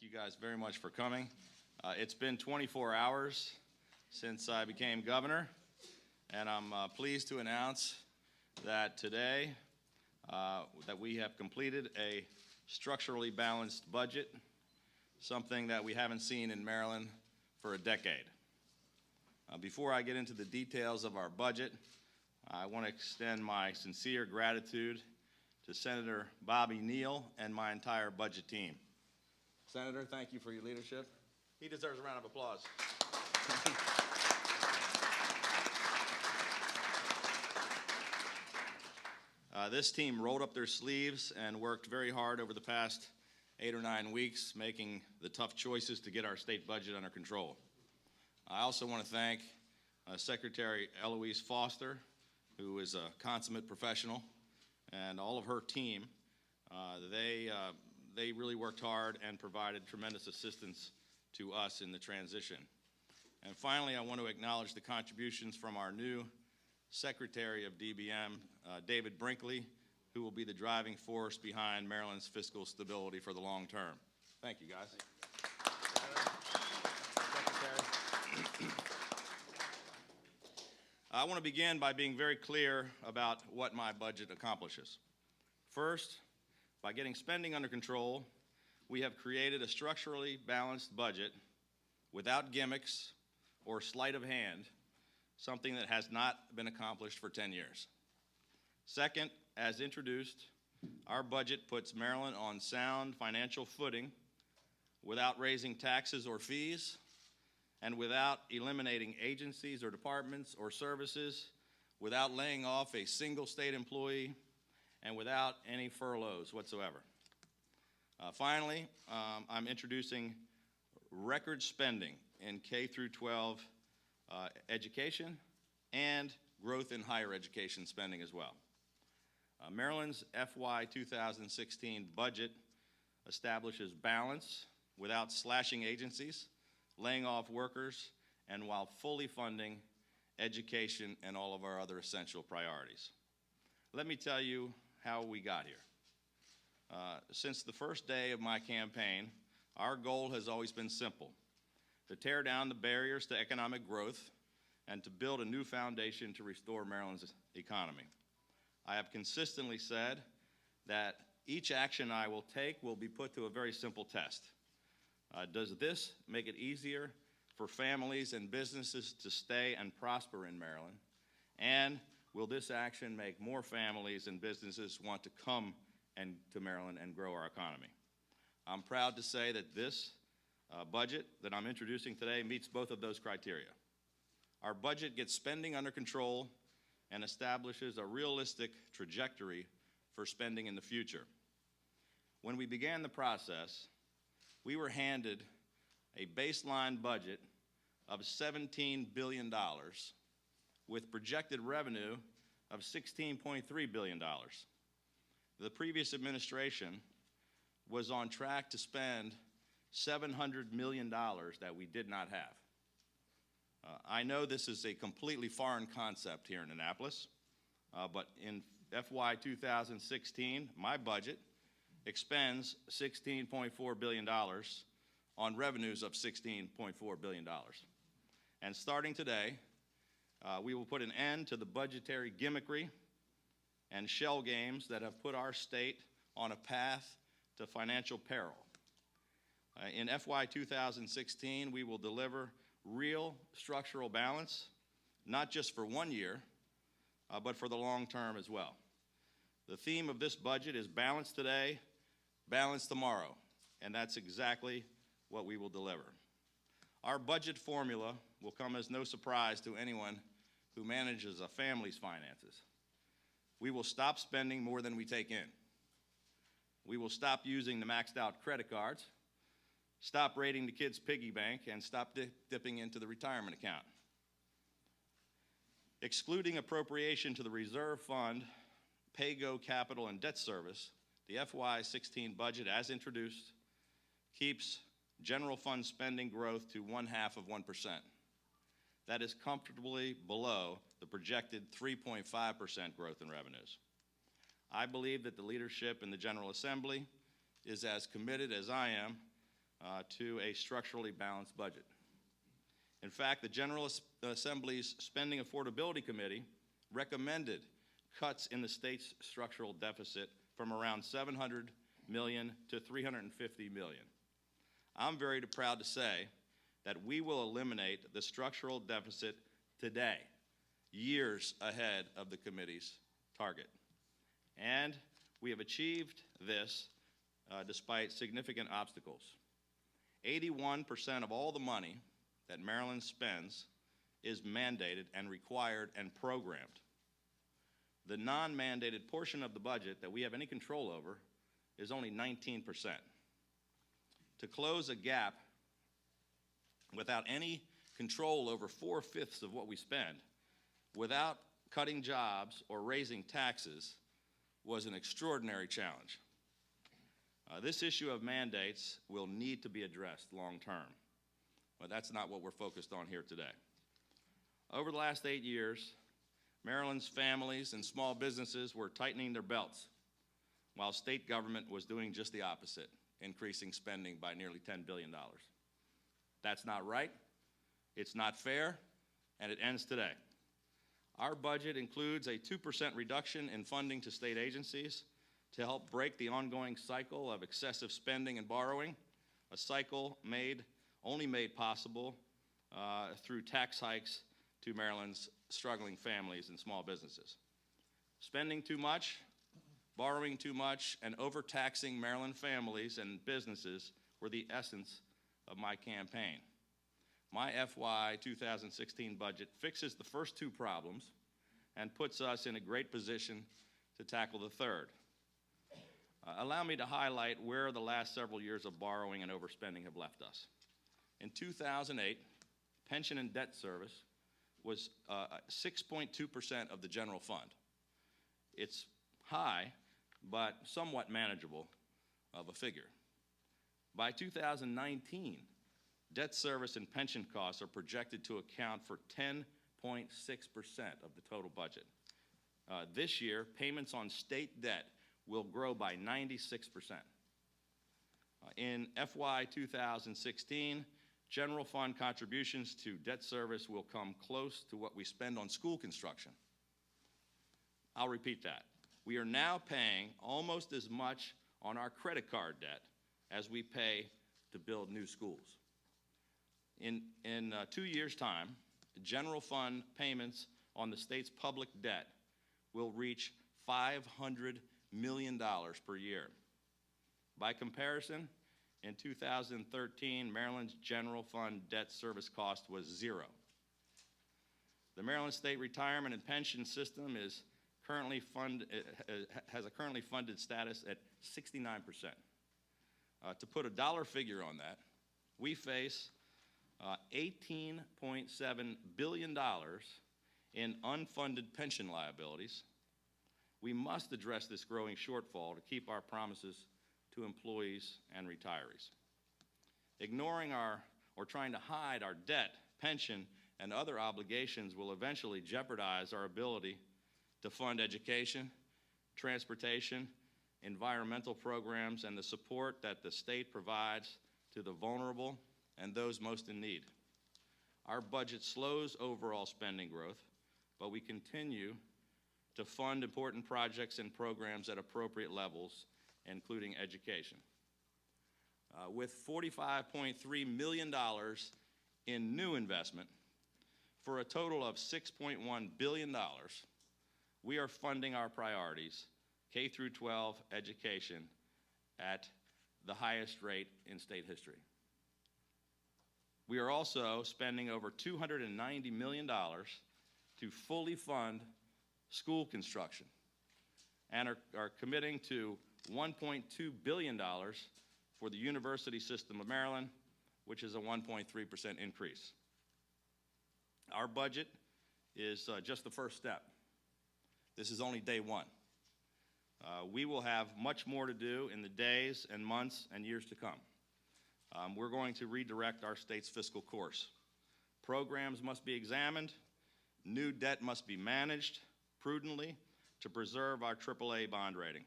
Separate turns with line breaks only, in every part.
you guys very much for coming. It's been 24 hours since I became governor, and I'm pleased to announce that today that we have completed a structurally balanced budget, something that we haven't seen in Maryland for a decade. Before I get into the details of our budget, I want to extend my sincere gratitude to Senator Bobby Neal and my entire budget team. Senator, thank you for your leadership. He deserves a round of applause. This team rolled up their sleeves and worked very hard over the past 8 or 9 weeks, making the tough choices to get our state budget under control. I also want to thank Secretary Eloise Foster, who is a consummate professional, and all of her team. They really worked hard and provided tremendous assistance to us in the transition. And finally, I want to acknowledge the contributions from our new Secretary of DBM, David Brinkley, who will be the driving force behind Maryland's fiscal stability for the long term. Thank you, guys. Secretary. I want to begin by being very clear about what my budget accomplishes. First, by getting spending under control, we have created a structurally balanced budget without gimmicks or sleight of hand, something that has not been accomplished for 10 years. Second, as introduced, our budget puts Maryland on sound financial footing without raising taxes or fees, and without eliminating agencies or departments or services, without laying off a single state employee, and without any furloughs whatsoever. Finally, I'm introducing record spending in K through 12 education and growth in higher education spending as well. Maryland's FY 2016 budget establishes balance without slashing agencies, laying off workers, and while fully funding education and all of our other essential priorities. Let me tell you how we got here. Since the first day of my campaign, our goal has always been simple: to tear down the barriers to economic growth and to build a new foundation to restore Maryland's economy. I have consistently said that each action I will take will be put to a very simple test. Does this make it easier for families and businesses to stay and prosper in Maryland? And will this action make more families and businesses want to come to Maryland and grow our economy? I'm proud to say that this budget that I'm introducing today meets both of those criteria. Our budget gets spending under control and establishes a realistic trajectory for spending in the future. When we began the process, we were handed a baseline budget of $17 billion with projected revenue of $16.3 billion. The previous administration was on track to spend $700 million that we did not have. I know this is a completely foreign concept here in Annapolis, but in FY 2016, my budget expends $16.4 billion on revenues of $16.4 billion. And starting today, we will put an end to the budgetary gimmickry and shell games that have put our state on a path to financial peril. In FY 2016, we will deliver real structural balance, not just for 1 year, but for the long term as well. The theme of this budget is balance today, balance tomorrow, and that's exactly what we will deliver. Our budget formula will come as no surprise to anyone who manages a family's finances. We will stop spending more than we take in. We will stop using the maxed out credit cards, stop raiding the kids' piggy bank, and stop dipping into the retirement account. Excluding appropriation to the reserve fund, pay-go capital, and debt service, the FY 16 budget, as introduced, keeps general fund spending growth to 0.5%. That is comfortably below the projected 3.5% growth in revenues. I believe that the leadership in the General Assembly is as committed as I am to a structurally balanced budget. In fact, the General Assembly's Spending Affordability Committee recommended cuts in the state's structural deficit from around $700 million to $350 million. I'm very proud to say that we will eliminate the structural deficit today, years ahead of the committee's target. And we have achieved this despite significant obstacles. 81% of all the money that Maryland spends is mandated and required and programmed. The non-mandated portion of the budget that we have any control over is only 19%. To close a gap without any control over 4/5 of what we spend, without cutting jobs or raising taxes, was an extraordinary challenge. This issue of mandates will need to be addressed long term, but that's not what we're focused on here today. Over the last 8 years, Maryland's families and small businesses were tightening their belts, while state government was doing just the opposite, increasing spending by nearly $10 billion. That's not right, it's not fair, and it ends today. Our budget includes a 2% reduction in funding to state agencies to help break the ongoing cycle of excessive spending and borrowing, a cycle only made possible through tax hikes to Maryland's struggling families and small businesses. Spending too much, borrowing too much, and overtaxing Maryland families and businesses were the essence of my campaign. My FY 2016 budget fixes the first two problems and puts us in a great position to tackle the third. Allow me to highlight where the last several years of borrowing and overspending have left us. In 2008, pension and debt service was 6.2% of the general fund. It's high, but somewhat manageable of a figure. By 2019, debt service and pension costs are projected to account for 10.6% of the total budget. This year, payments on state debt will grow by 96%. In FY 2016, general fund contributions to debt service will come close to what we spend on school construction. I'll repeat that. We are now paying almost as much on our credit card debt as we pay to build new schools. In 2 years' time, general fund payments on the state's public debt will reach $500 million per year. By comparison, in 2013, Maryland's general fund debt service cost was zero. The Maryland State Retirement and Pension System is has a currently funded status at 69%. To put a dollar figure on that, we face $18.7 billion in unfunded pension liabilities. We must address this growing shortfall to keep our promises to employees and retirees. Ignoring or trying to hide our debt, pension, and other obligations will eventually jeopardize our ability to fund education, transportation, environmental programs, and the support that the state provides to the vulnerable and those most in need. Our budget slows overall spending growth, but we continue to fund important projects and programs at appropriate levels, including education. With $45.3 million in new investment for a total of $6.1 billion, we are funding our priorities, K through 12 education, at the highest rate in state history. We are also spending over $290 million to fully fund school construction and are committing to $1.2 billion for the University System of Maryland, which is a 1.3% increase. Our budget is just the first step. This is only day one. We will have much more to do in the days and months and years to come. We're going to redirect our state's fiscal course. Programs must be examined, new debt must be managed prudently to preserve our AAA bond rating.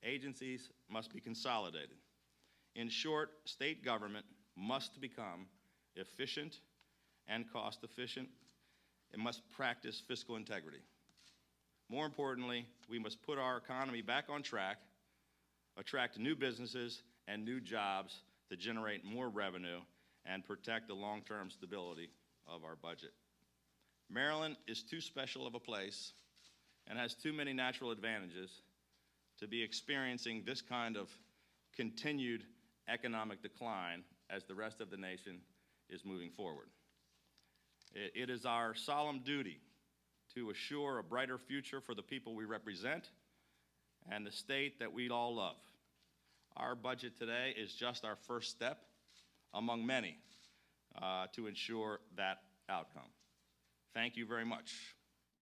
Agencies must be consolidated. In short, state government must become efficient and cost efficient. It must practice fiscal integrity. More importantly, we must put our economy back on track, attract new businesses and new jobs to generate more revenue and protect the long-term stability of our budget. Maryland is too special of a place and has too many natural advantages to be experiencing this kind of continued economic decline as the rest of the nation is moving forward. It is our solemn duty to assure a brighter future for the people we represent and the state that we all love. Our budget today is just our first step among many to ensure that outcome. Thank you very much.